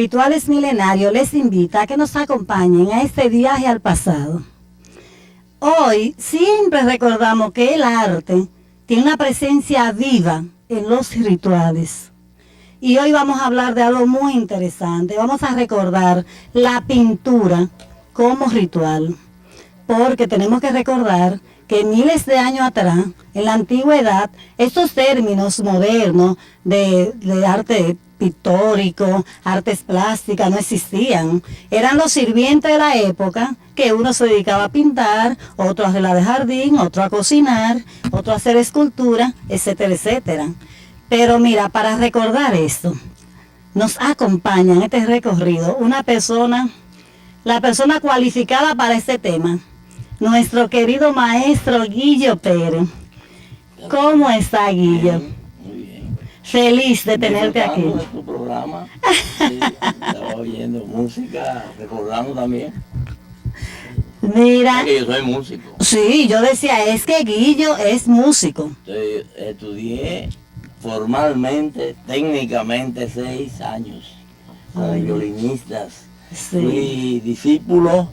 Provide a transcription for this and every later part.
Rituales Milenarios les invita a que nos acompañen a este viaje al pasado. Hoy siempre recordamos que el arte tiene una presencia viva en los rituales. Y hoy vamos a hablar de algo muy interesante. Vamos a recordar la pintura como ritual. Porque tenemos que recordar que miles de años atrás, en la antigüedad, estos términos modernos de arte pictórico, artes plásticas, no existían. Eran los sirvientes de la época, que uno se dedicaba a pintar, otro a arreglar de jardín, otro a cocinar, otro a hacer escultura, etcétera, etcétera. Pero mira, para recordar esto, nos acompaña en este recorrido una persona, la persona cualificada para este tema, nuestro querido maestro Guillo Pérez. ¿Cómo está, Guillo? Muy bien. Feliz de tenerte aquí. De tu programa. Sí, estaba oyendo música, recordando también. Mira. Que yo soy músico. Sí, yo decía, es que Guillo es músico. Estudié formalmente, técnicamente 6 años. Soy violinistas. Sí. Fui discípulo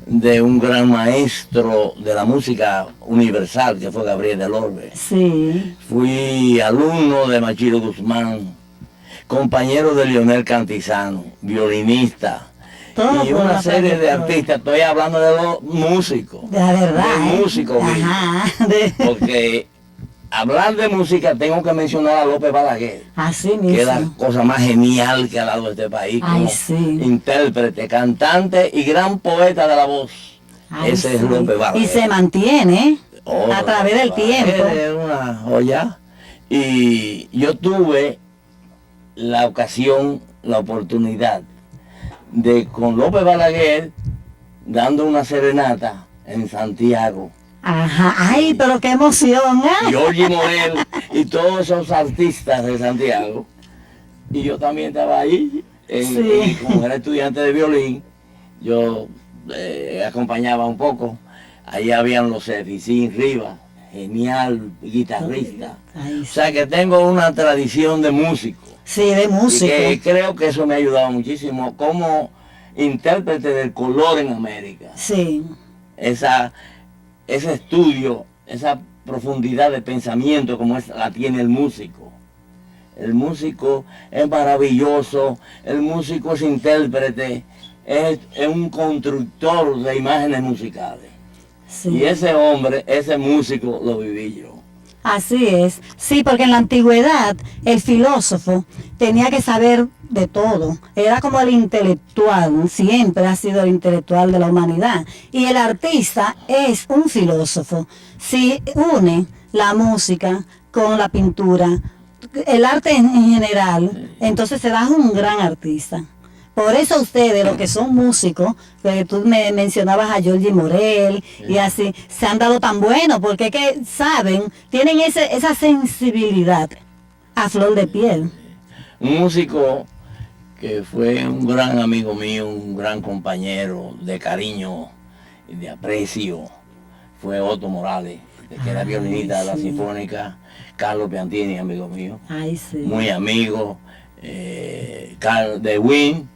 de un gran maestro de la música universal, que fue Gabriel del Orbe. Sí. Fui alumno de Machiro Guzmán, compañero de Leonel Cantizano, violinista, Todo y una serie de artistas. Estoy hablando de los músicos. De la verdad. De músicos. Ajá. Porque hablar de música tengo que mencionar a López Balaguer. Así mismo. Que es la cosa más genial que ha dado este país. Ay, como sí. intérprete, cantante y gran poeta de la voz. Ay, Ese es sí. López Balaguer. Y se mantiene a través del tiempo. Es una joya. Y yo tuve la ocasión, la oportunidad de con López Balaguer dando una serenata en Santiago. Ajá, ay, pero qué emoción, ¿eh? Giorgi Morel y todos esos artistas de Santiago. Y yo también estaba ahí, Sí. como era estudiante de violín, yo acompañaba un poco. Ahí habían los Eficín Rivas, genial guitarrista. Ay, O sea que tengo una tradición de músico. sí, de músico. Y que creo que eso me ha ayudado muchísimo como intérprete del color en América. Sí. Ese estudio, esa profundidad de pensamiento como la tiene el músico. El músico es maravilloso, el músico es intérprete, es un constructor de imágenes musicales. Sí. Y ese hombre, ese músico, lo viví yo. Así es, sí, porque en la antigüedad el filósofo tenía que saber de todo, era como el intelectual, siempre ha sido el intelectual de la humanidad, y el artista es un filósofo, si une la música con la pintura, el arte en general, entonces serás un gran artista. Por eso ustedes, los que son músicos, que tú me mencionabas a Giorgi Morel y así, se han dado tan buenos, porque es que saben, tienen esa sensibilidad a flor de piel. Un músico que fue un gran amigo mío, un gran compañero de cariño y de aprecio, fue Otto Morales, que era violinista de la Sinfónica. Carlos Piantini, amigo mío, Ay, sí. muy amigo, de Wynn,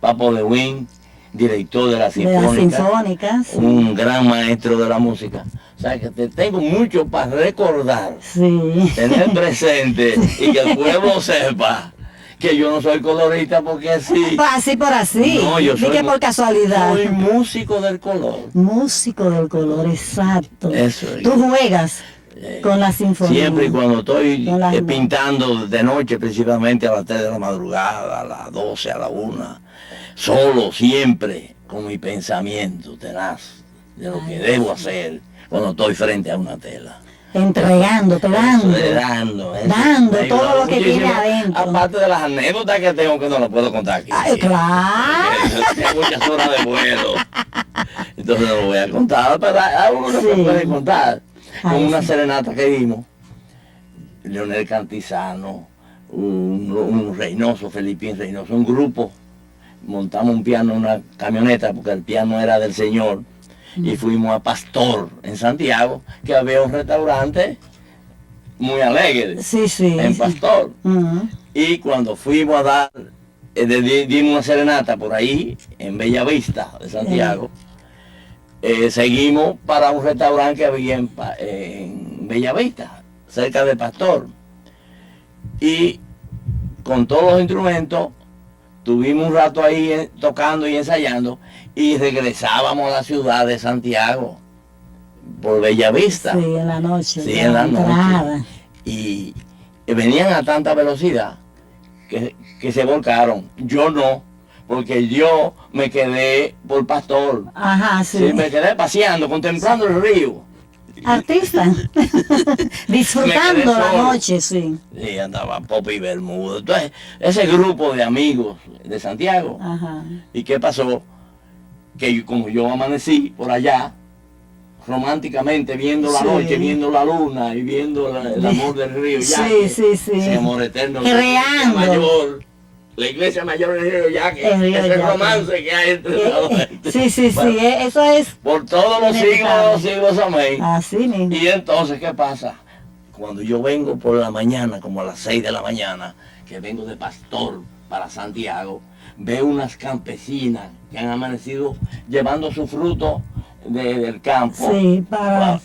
Papo de Wynn, director de la Sinfónica, De las sinfónicas. Sí. un gran maestro de la música. O sea que te tengo mucho para recordar, Sí. tener presente y que el pueblo sepa que yo no soy colorista porque así. Así por así. No, yo Ni soy, que por casualidad. soy músico del color. Músico del color, exacto. Eso es. Tú juegas con la sinfonía. Siempre y cuando estoy Con las pintando de noche, principalmente a las 3 de la madrugada, a las 12, a la 1, solo, siempre, con mi pensamiento tenaz de lo que debo hacer cuando estoy frente a una tela. Entregando, dando. Dando me todo ayuda lo que tiene muchísimo, adentro. aparte de las anécdotas que tengo que no las puedo contar aquí. Ay, claro. Tengo muchas horas de vuelo. Entonces no lo voy a contar, pero a uno no se Sí. puede contar. Con Ay, una sí. serenata que dimos, Leonel Cantizano, un Reynoso, Felipín Reynoso, un grupo, montamos un piano en una camioneta, porque el piano era del señor, y fuimos a Pastor, en Santiago, que había un restaurante muy alegre, Sí, sí. en sí. Pastor. Ujú. Y cuando fuimos a dar dimos una serenata por ahí, en Bella Vista de Santiago. Seguimos para un restaurante que había en Bella Vista, cerca de Pastor. Y con todos los instrumentos, tuvimos un rato ahí tocando y ensayando, y regresábamos a la ciudad de Santiago, por Bella Vista. Sí, en la noche. Sí, en la noche. Y venían a tanta velocidad que se volcaron. Yo no, porque yo me quedé por Pastor. Ajá, sí. Sí, me quedé paseando, contemplando el río. Artista. Disfrutando la noche, sí. Sí, andaba Popi Bermudo. Entonces, ese grupo de amigos de Santiago. Ajá. ¿Y qué pasó? Que como yo amanecí por allá, románticamente, viendo la noche, viendo la luna y viendo el amor del río Yaque. Sí. Ese amor eterno. Creando. La iglesia mayor del río Yaque. El río ese Yaque. romance que hay entre los Sí, bueno, eso es. por todos los siglos de los siglos, amén. Así mismo. Y entonces, ¿qué pasa? Cuando yo vengo por la mañana, como a las 6 de la mañana, que vengo de Pastor para Santiago, veo unas campesinas que han amanecido llevando su fruto del campo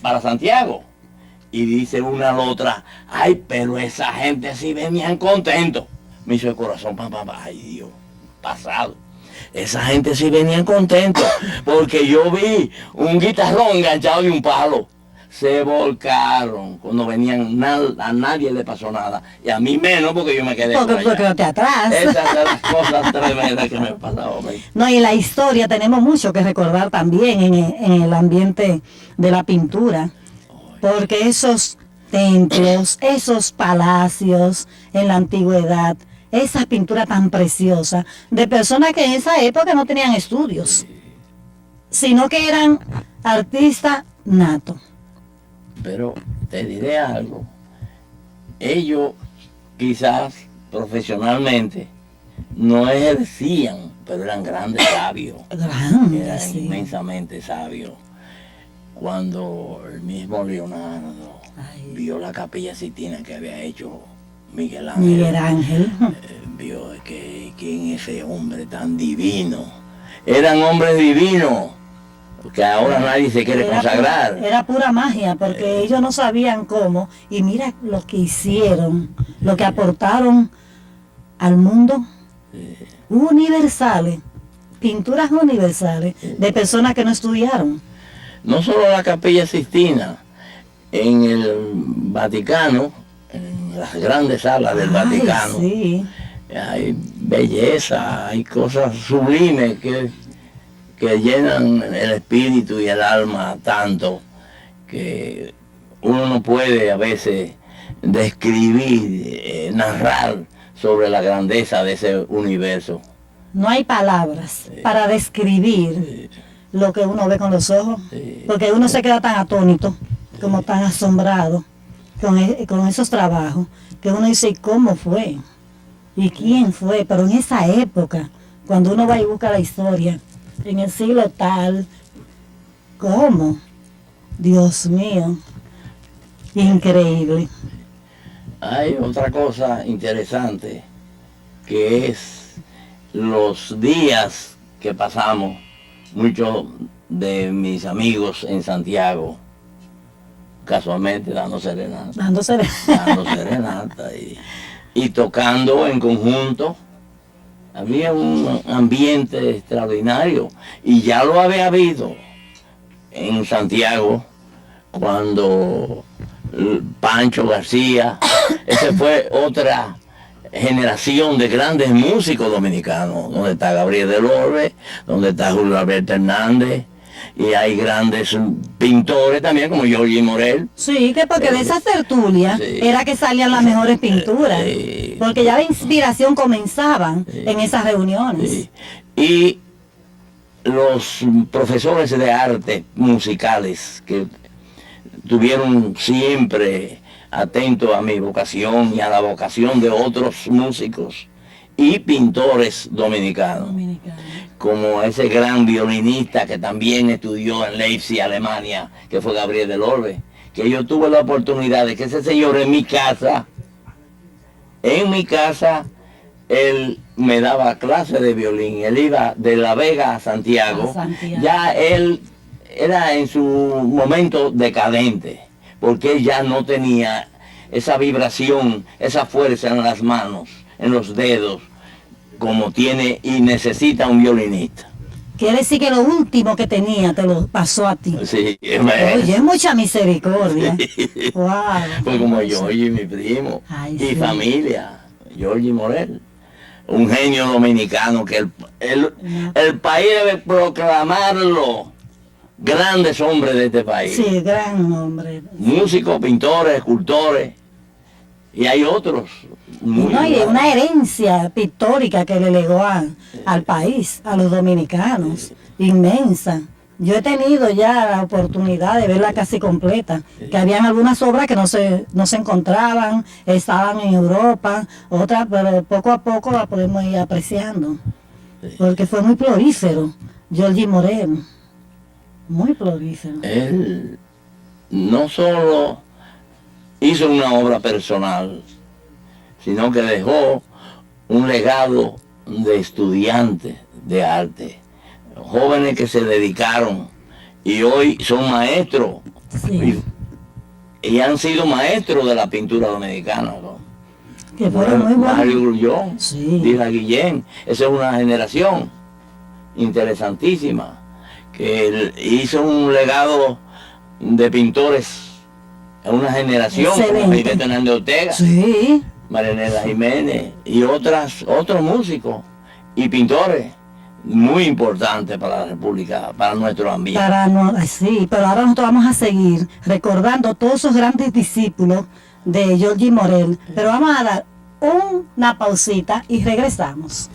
para Santiago. Y dice una a la otra, ay, pero esa gente sí venían contentos. Me hizo el corazón, ay Dios, pasado. Esa gente sí venían contentos, porque yo vi un guitarrón enganchado de un palo. Se volcaron cuando venían, a nadie le pasó nada. Y a mí menos, porque yo me quedé porque no te atrás. Esas son las cosas tremendas que me pasaron. No, y en la historia tenemos mucho que recordar también en el ambiente de la pintura. Porque esos templos, esos palacios en la antigüedad, esas pinturas tan preciosas de personas que en esa época no tenían estudios, sino que eran artistas natos. Pero te diré algo, ellos quizás profesionalmente no ejercían, pero eran grandes sabios, eran inmensamente sabios. Cuando el mismo Leonardo vio la Capilla Sixtina que había hecho Miguel Ángel, vio que en ese hombre tan divino, eran hombres divinos, que ahora nadie se quiere consagrar. Era pura magia, porque ellos no sabían cómo, y mira lo que hicieron, lo que aportaron al mundo, universales, pinturas universales, de personas que no estudiaron. No solo la Capilla Sixtina, en el Vaticano, en las grandes salas del Vaticano, hay belleza, hay cosas sublimes que llenan el espíritu y el alma tanto que uno no puede a veces describir, narrar sobre la grandeza de ese universo. No hay palabras para describir lo que uno ve con los ojos, porque uno se queda tan atónito, como tan asombrado con esos trabajos, que uno dice, ¿cómo fue? ¿Y quién fue? Pero en esa época, cuando uno va y busca la historia, en el siglo tal, ¿cómo? Dios mío, increíble. Hay otra cosa interesante, que es los días que pasamos, muchos de mis amigos en Santiago, casualmente dando serenata. Dando serenata y tocando en conjunto. Había un ambiente extraordinario, y ya lo había habido en Santiago cuando Pancho García, esa fue otra generación de grandes músicos dominicanos, donde está Gabriel del Orbe, donde está Julio Alberto Hernández, y hay grandes pintores también como Giorgi Morel. Sí, que porque de esas tertulias era que salían las mejores pinturas, porque ya la inspiración comenzaban en esas reuniones. Y los profesores de arte musicales que tuvieron siempre atentos a mi vocación y a la vocación de otros músicos y pintores dominicanos, como ese gran violinista que también estudió en Leipzig, Alemania, que fue Gabriel del Orbe, que yo tuve la oportunidad de que ese señor en mi casa él me daba clases de violín. Él iba de La Vega a Santiago. Ya él era en su momento decadente, porque él ya no tenía esa vibración, esa fuerza en las manos, en los dedos, como tiene y necesita un violinista. Quiere decir que lo último que tenía te lo pasó a ti. Sí, oye, es mucha misericordia. Sí. Wow. Fue como Giorgi, mi primo, ay, y sí. familia, Giorgi Morel. Un genio dominicano que el país debe proclamarlo. Grandes hombres de este país. Sí, gran hombre. Músicos, pintores, escultores. Y hay otros. No, y una herencia pictórica que le legó al país, a los dominicanos, inmensa. Yo he tenido ya la oportunidad de verla casi completa, que habían algunas obras que no se encontraban, estaban en Europa, otras, pero poco a poco la podemos ir apreciando, porque fue muy prolífero, Giorgi Morel, muy prolífero. Él no solo hizo una obra personal, sino que dejó un legado de estudiantes de arte, jóvenes que se dedicaron y hoy son maestros. Sí. Y han sido maestros de la pintura dominicana, ¿no? Que fueron muy buenos. Mario Grullón, sí. Dila Guillén, esa es una generación interesantísima, que hizo un legado de pintores a una generación, excelente, como Ivette Hernández Ortega, sí, Marianela Jiménez y otros músicos y pintores muy importantes para la República, para nuestro ambiente. Sí, pero ahora nosotros vamos a seguir recordando todos esos grandes discípulos de Giorgi Morel, pero vamos a dar una pausita y regresamos.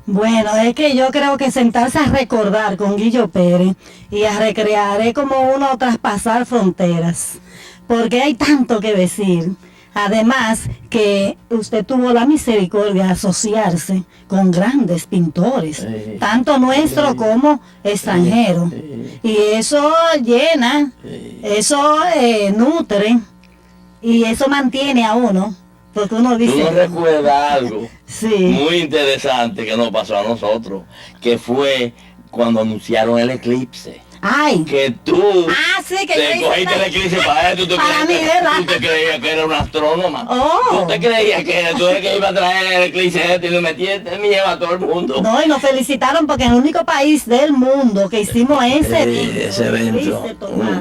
Bueno, es que yo creo que sentarse a recordar con Guillo Pérez y a recrear es como uno traspasar fronteras, porque hay tanto que decir. Además que usted tuvo la misericordia de asociarse con grandes pintores, sí, tanto nuestros sí, como extranjeros. Sí, y eso llena, sí, eso nutre y eso mantiene a uno. Porque uno dice, ¿tú no recuerdas algo sí, muy interesante que nos pasó a nosotros? Que fue cuando anunciaron el eclipse. Ay. Que tú sí, que te cogiste el eclipse para eso. Tú te creías que era una astrónoma. Oh. Tú te creías que tú eres que iba a traer el eclipse y lo metiste miedo a todo el mundo. No, y nos felicitaron porque en el único país del mundo que hicimos ese evento,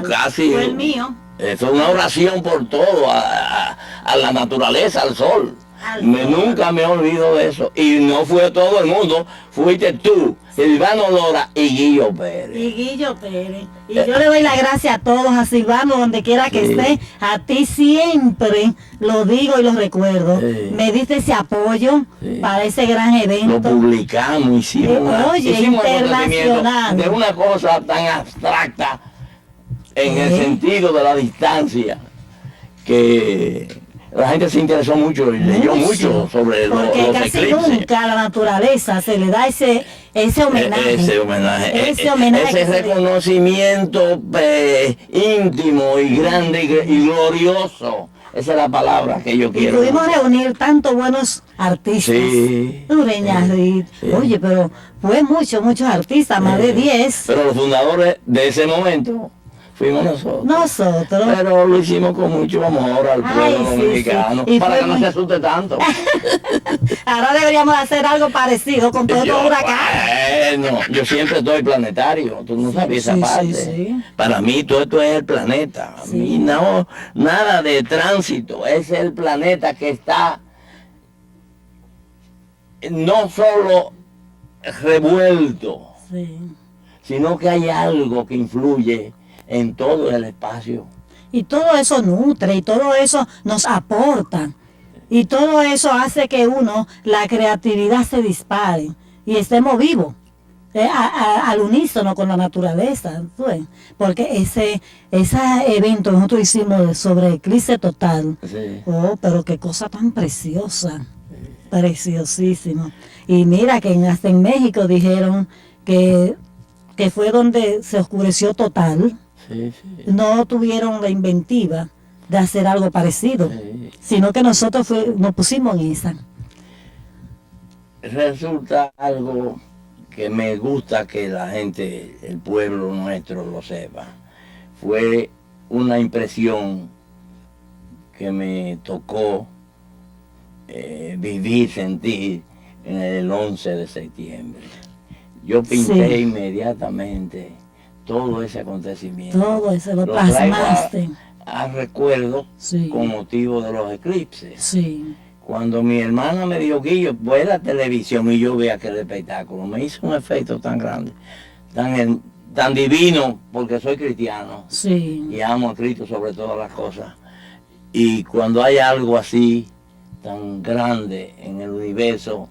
casi fue el mío. Fue una oración por todo, a la naturaleza, al sol. Nunca me olvido de eso. Y no fue todo el mundo, fuiste tú, Silvano Lora y Guillo Pérez. Y Guillo Pérez. Y yo le doy la gracia a todos, a Silvano, donde quiera que esté. A ti siempre lo digo y lo recuerdo. Me diste ese apoyo para ese gran evento. Lo publicamos, hicimos internacional. De una cosa tan abstracta en el sentido de la distancia, que la gente se interesó mucho y leyó mucho sobre los eclipses. Porque casi nunca a la naturaleza se le da ese homenaje. Ese reconocimiento íntimo y grande y glorioso. Esa es la palabra que yo quiero. Y pudimos reunir tantos buenos artistas. Sí. Ureña Reed. Sí. Oye, pero fue muchos artistas, más de 10. Pero los fundadores de ese momento fuimos nosotros. Pero lo hicimos con mucho amor al pueblo dominicano, sí. Para que no se asuste tanto. Ahora deberíamos hacer algo parecido con todo los huracanes. Bueno, yo siempre estoy planetario, tú no sabes esa parte. Sí. Para mí todo esto es el planeta. A mí no, nada de tránsito, es el planeta que está no solo revuelto, sino que hay algo que influye en todo el espacio. Y todo eso nutre, y todo eso nos aporta. Y todo eso hace que la creatividad se dispare y estemos vivos, al unísono con la naturaleza, ¿sí? Porque ese evento que nosotros hicimos sobre eclipse total, Sí. oh, pero qué cosa tan preciosa, preciosísimo. Y mira que hasta en México dijeron que fue donde se oscureció total. Sí, sí. No tuvieron la inventiva de hacer algo parecido, Sí. sino que nosotros nos pusimos en esa. Resulta algo que me gusta que la gente, el pueblo nuestro lo sepa. Fue una impresión que me tocó vivir, sentir en el 11 de septiembre. Yo pinté Sí. inmediatamente todo ese acontecimiento. Todo eso lo traigo plasmaste. a recuerdo Sí. con motivo de los eclipses. Sí. Cuando mi hermana me dijo, Guillo, voy a la televisión y yo vi aquel espectáculo, me hizo un efecto tan grande, tan divino, porque soy cristiano Sí. y amo a Cristo sobre todas las cosas. Y cuando hay algo así, tan grande en el universo,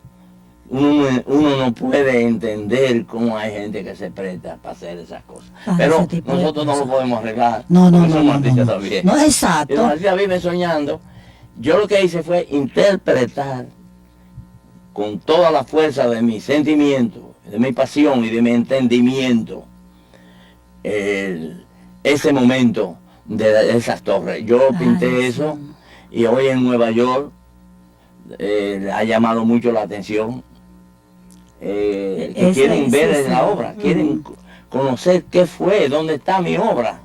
uno no puede entender cómo hay gente que se presta para hacer esas cosas. Para Pero ese tipo de nosotros no cosas. lo podemos arreglar. No, porque no, somos no, artistas no. también. No, Y los exacto. artistas viven soñando. Yo lo que hice fue interpretar con toda la fuerza de mi sentimiento, de mi pasión y de mi entendimiento ese momento de esas torres. Yo pinté Ay, eso sí. y hoy en Nueva York ha llamado mucho la atención. Que quieren ver sí, en la sí. obra, quieren conocer qué fue, dónde está mi obra.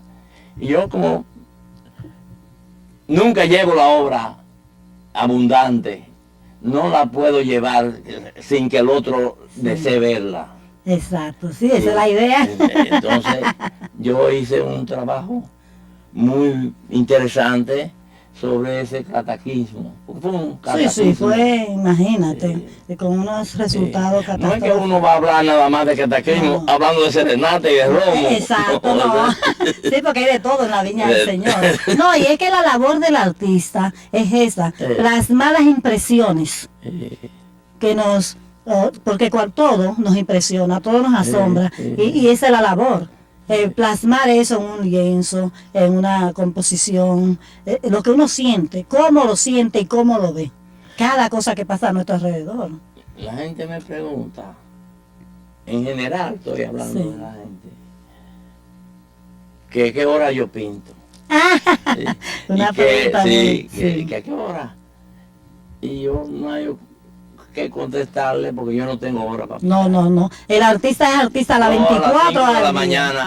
Y yo como nunca llevo la obra abundante, no la puedo llevar sin que el otro desee verla. Exacto, sí, esa es la idea. Entonces yo hice un trabajo muy interesante sobre ese cataquismo. Fue un Sí, cataclismo. sí, fue, imagínate, con unos resultados No es que catastróficos. uno va a hablar nada más de cataquismo, No. hablando de serenata y de romo. Exacto, no. Sí, porque hay de todo en la viña del Señor. No, y es que la labor del artista es esa, plasmar las impresiones que nos, porque todo nos impresiona, todo nos asombra, y esa es la labor. Plasmar eso en un lienzo, en una composición, lo que uno siente, cómo lo siente y cómo lo ve. Cada cosa que pasa a nuestro alrededor. La gente me pregunta, en general estoy hablando Sí. de la gente, que qué hora yo pinto. Sí. Una Y que, pregunta sí, muy- que, sí. que a qué hora. Y yo no hay que contestarle porque yo no tengo hora para pintar. No, no, no. El artista es artista a las Yo a las 24 5 de al la día. mañana